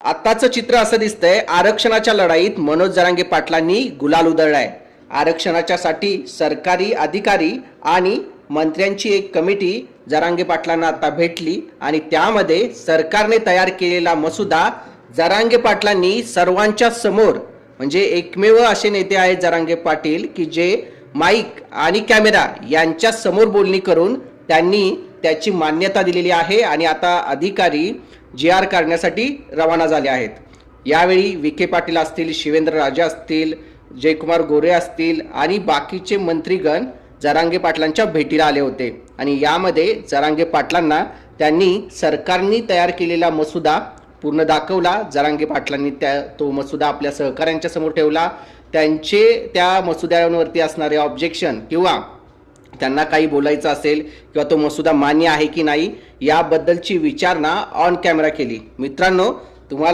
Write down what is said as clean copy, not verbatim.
आताचं चित्र असं दिसतंय, आरक्षणाच्या लढाईत मनोज जरांगे पाटलांनी गुलाल उधळलाय। आरक्षणाच्यासाठी सरकारी अधिकारी आणि मंत्र्यांची एक कमिटी जरांगे पाटलांना आता भेटली आणि त्यामध्ये सरकारने तयार केलेला मसुदा जरांगे पाटलांनी सर्वांच्या समोर, म्हणजे एकमेव असे नेते आहेत जरांगे पाटील की जे माईक आणि कॅमेरा यांच्या समोर बोलणी करून त्यांनी त्याची मान्यता दिलेली आहे आणि आता अधिकारी जी.आर. करण्यासाठी रवाना झाले आहेत। यावेळी विखे पाटील असतील, शिवेंद्र राजे असतील, जयकुमार गोरे असतील आणि बाकीचे मंत्रीगण जरांगे पाटलांच्या भेटीला आले होते आणि यामध्ये जरांगे पाटलांना त्यांनी सरकारने तयार केलेला मसुदा पूर्ण दाखवला। जरांगे पाटलांनी तो मसुदा आपल्या सहकाऱ्यांच्या समोर ठेवला। त्यांचे त्या मसुद्यावरती असणारे ऑब्जेक्शन किंवा त्यांना काही बोलायचं असेल किंवा तो मसुदा मान्य आहे की नाही याबद्दलची विचारणा ऑन कॅमेरा केली। मित्रांनो, तुम्हाला